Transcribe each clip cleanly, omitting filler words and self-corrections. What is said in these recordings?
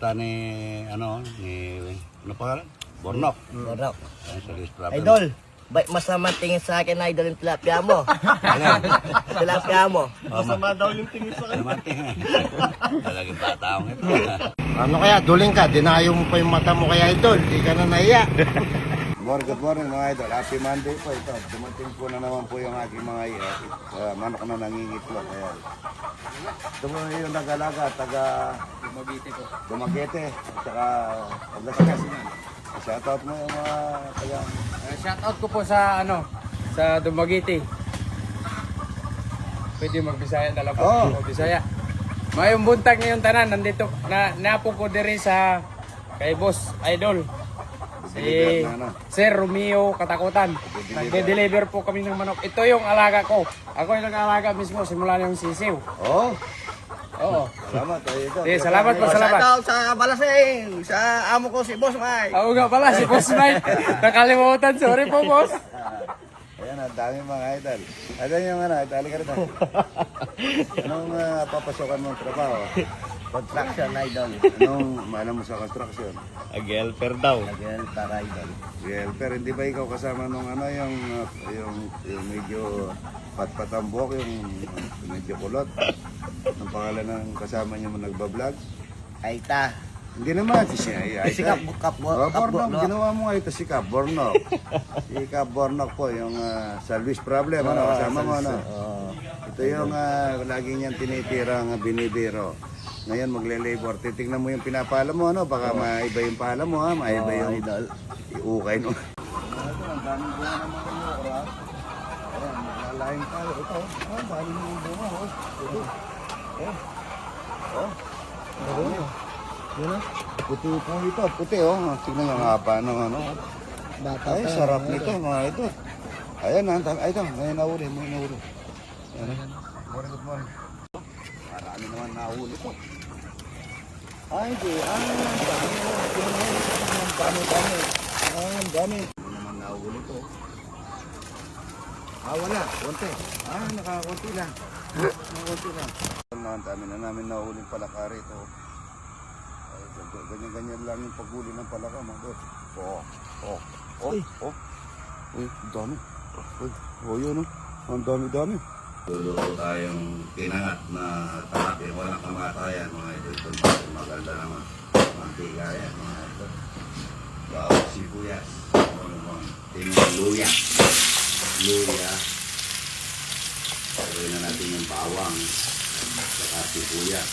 bata ni, ano pa? Bornok. Bornok. Ay, service problem. Idol, ba't masama tingin sa akin, Idol, yung tilapia mo? Tilapia mo. Masama daw yung tingin sa kanya. Tingin. Talagang bata akong ito. Ano kaya, duling ka, dinayo mo pa yung mata mo kaya Idol, di ka na naiya. Good morning mga idol. Happy Monday po ito. Dumating po na naman po yung aking mga manok na nangingitlog. Ayan. Ito po yung nag-alaga, taga Dumaguete po. Dumaguete, tsaka Paglaskas. Shoutout mo yung mga taga... Shoutout ko po sa sa Dumaguete. Pwede mag-Bisaya na lang po. Oo. Bisaya. Mayong buntag ngayong tanan, nandito, napo ko diri sa kay Boss Idol. Si Sir Romeo Katakutan. Nagde-deliver po kami ng manok. Ito yung alaga ko. Ako yung nag-alaga mismo simula yung sisiw. Oo. Oo. Salamat. Salamat po, salamat. Shoutout sa Balaseng, sa amo ko si Boss Mike. Ako nga pala, si Boss Mike. Nakalimutan, sorry po, Boss. Ayan, ang dami mga idol. Ano yung halika rin. Anong papasokan mong trabaho? Construction, Idol. Anong maalam mo sa construction? Agelper daw. Again, para Idol. Well, pero hindi ba ikaw kasama nung yung medyo patpatang buhok, yung medyo kulot? Ang pangalan ng kasama niyo mo nagbablog? Aita. Hindi naman, si Aita. Si Kap Bornok, ginawa mo nga ito si Kap Bornok. Si Kap Bornok po, yung service problem, kasama mo, Ito yung lagi niyang tinitirang binibiro. Ngayon magle-labor, titignan mo yung pinapala mo, baka maiba yung pala mo, maiba yung Idol. iukay no. Ito, ang daming bunga ng mga okra. Ayan, maglalaing tayo. Ito, daming yung bunga, puti po ito, puti, tignan yung haba ng Ay, sarap nito, mga ito. Ayan, ito, may nahuli. Ayan, good morning. Marami naman nahuli to. Ay, di. Ang dami. Ano naman nahuli to? Wala. Konti. Nakakunti lang. Ang dami na namin nahuling palaka rito. Ganyan-ganyan lang yung paghuli ng palaka, mga boss. Uy, dami. Yun, ang dami-dami. Luluto tayong tinangat na talapia, walang kamatayan mga idol. Maganda naman. Mantika yan mga idol. Bawang sibuyas. Luya. Pagawin na natin yung bawang. Saka sibuyas.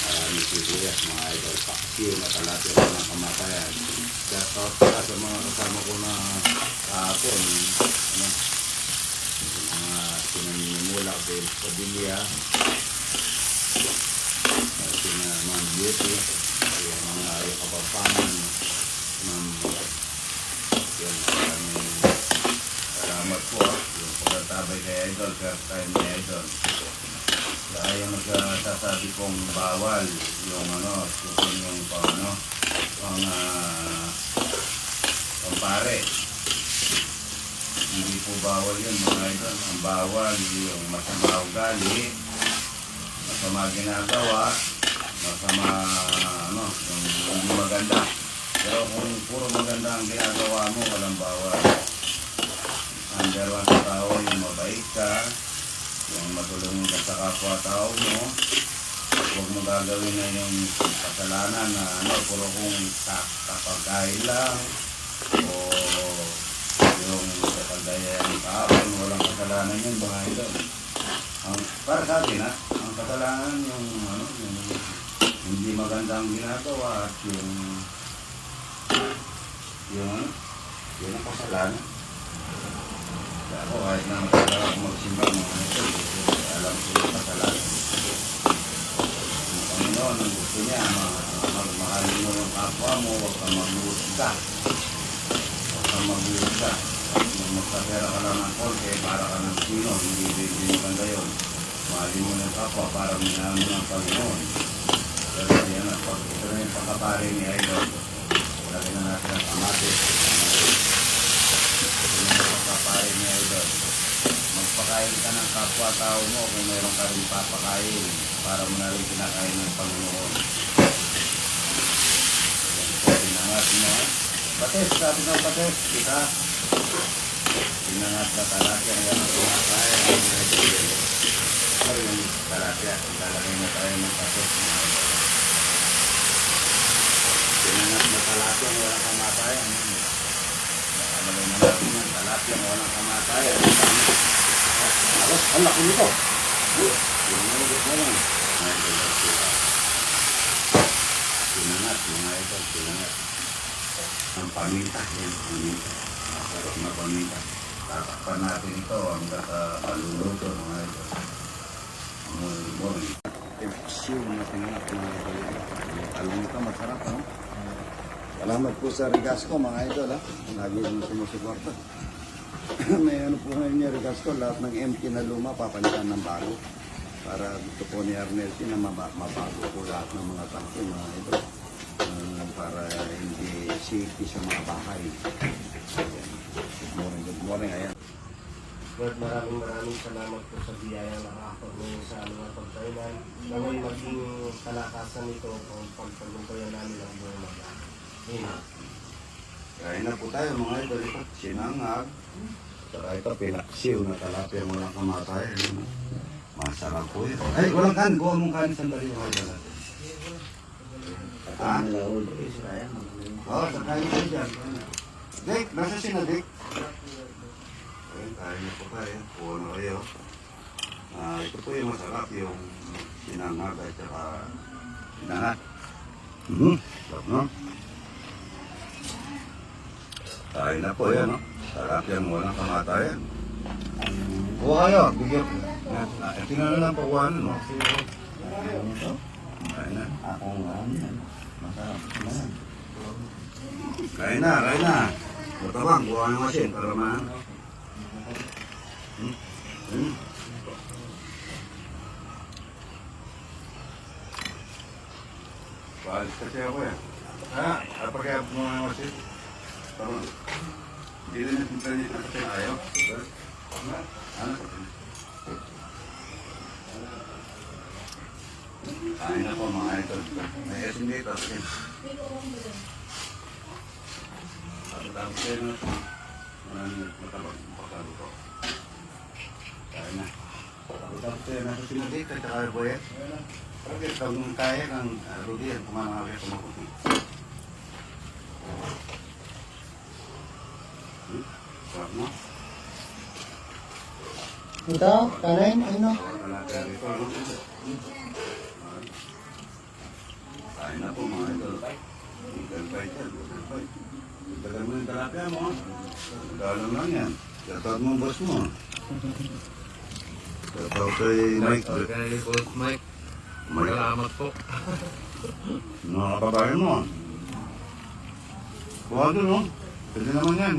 Maraming sibuyas mga idol. Paksiw na talapia, walang kamatayan. Shoutout sa mga kasama ko na kahapon. Sinanimula ko yung pabilia, sina mga beauty, yung mga kapapangan, yung maraming salamat po, yung pagkatabay kay Idol, first time kay Idol. Kaya yung nagsasabi kong bawal, yung yung pampare. Hindi po bawal yun mga idol. Ang bawal yung masama ugali, masama ginagawa, masama yung hindi maganda. Pero kung puro maganda ang ginagawa mo, walang bawal. Under one sa tao, yung mabait ka, yung matulungin ka sa kapwa-tao mo, huwag mo gagawin na yung kasalanan na puro kung kapagkain lang, o yung kapagdayan ng kahapon, walang kasalanan yun mga idol. Para sa akin ang kasalanan yung hindi magandang ginagawa at yung ang kasalanan. Kaya ako kahit na matagal ako magsimba mga idol, alam ko yung kasalanan. Ang Panginoon, ang gusto niya, magmahalin mo yung kapwa mo, huwag kang mag-uusga. Mag-uusga. Kung magkapera ka lang ng konti, para ka ng sino, hindi maganda yun. Mahalin mo ng kapwa para minahan mo ng Panginoon. Pero yan, ito na yung pagkapari ni Idol. Lagyan na natin ang kamatis. Ito na yung pagkapari ni Idol. Magpakain ka ng kapwa-tao mo kung mayroon ka rin papakain para mo na rin kinakain ng Panginoon. patis, sabi ng patis. Kita. Pinangat na talakya yan ang kumakain. Yung talakya, ilalagay na tayo ng patis. Pinangat na talakya ng walang kamatayan. Nakalagay na natin yung talakya ng walang kamatayan. Tapos, ang laki nito. Pinangat mo lang. Pinangat, mga ito, pinangat. Ang paminta, yan, paminta. Masarap na paminta. Tatakpan natin ito hanggang kaluluto, mga ito. Morning. Siw na pinangat, mga ito. Alam ito, masarap, no? Salamat po sa Regasco, mga idol, ha? Lagi yung sumusuporta. May ano po ngayon niya, Regasco, lahat ng empty na luma, papalitan ng bago. Para gusto po ni Arnelty na mabago po lahat ng mga tangke, mga idol. Para hindi safety sa mga bahay. Good morning, ayan. Lord, maraming salamat po sa biyaya na ako ngayon sa aming pagkainan. Naway maging kalakasan ito kung pagpagpuntayan namin ang buong mga. Amen. Kain na po tayo, mga idol. Ito, sinangag. Saka ito, pinaksiw na talapia mo lang kamatay. Masarap po yun. Ay, walang kan. Gawa mong kanin sandali, mga idol. Ha? Oo, sa kain tayo dyan. Dick, nasa si na Dick? Ayun, kain na po tayo. Puno kayo. Ito po yung masarap, yung sinangag at saka sinangag. Sarap, no? Kain na po yan, no? Sarap yan, walang kamatayan. Kuha kayo, bigyan. Ito na lang pagkuhan, no? Kain na. Masarap na yan. Kain na, kain na. Matabang, kuha ng masin para man. Balis kasi ako eh. Ha? Kapag mo ng masin. Tama. Hindi rin yung pinta niya kasi ayaw. Ano? Kain na po mga ito. May asin dito. Tapos kayo na ito. Maraming matabang. Pagkaluto. Kain na. Tapos kayo na ito sinadit at saka boyet. Pagkat kung kaya kang Rudy at kumamagay kumakuti. Sarap mo? Ito, kanin, ano? Kain na po mga idol. Good fight yan, good fight. Tagal mo yung talapia mo. Dalang lang yan. Shoutout mo ang boss mo. Shoutout kay Mike. Kay Boss Mike. Salamat po. Mga kababayan mo. Buha doon, no? Pwede naman yan.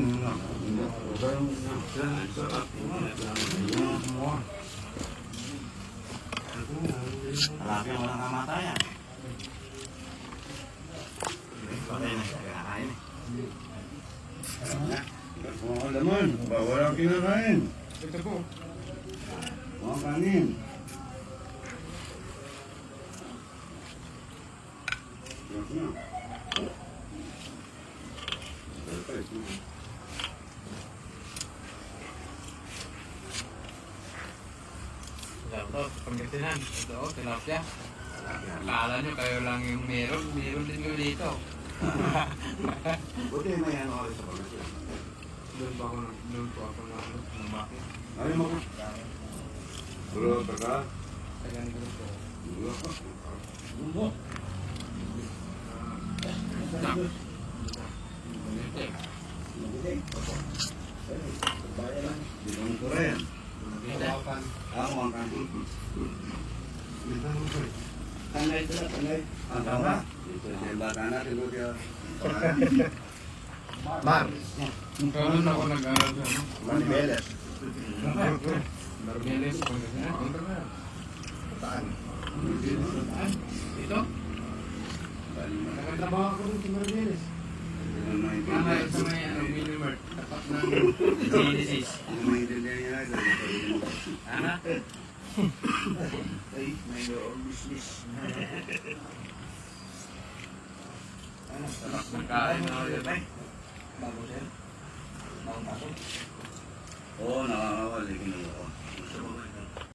Talapia walang kamatayan. Patay na siya, kakain eh. Mga laman, bawal ang kinakain. Ito po. Mga kanin. Ito, Pangasinan. Ito, tilapia. Akala nyo kayo lang yung meron. Meron din kayo dito. Buti may ano ako sa Pangasinan. Doon po ako na bakit. Ayaw mo ko. Bro, taka. Tagan ko po. Bro. Bidang ko rin. Ako ang kanto. Bidang ko rin. Tanay ito na, tanay. Ang tama. Ito yung bata natin. Mar. Doon ako nag-aaral sa ano? Manibeles. Barbeles, Pangasinan. Kontra na. Saan? Dito? Nagtatrabaho ako rin sa Barbeles. Tama yun sa may Minimart. Tapat ng Genesis. Ano? Ay, may doon business. Ano? Nagkain na ako yun. Oo, nakakawal. Ikinuha ko.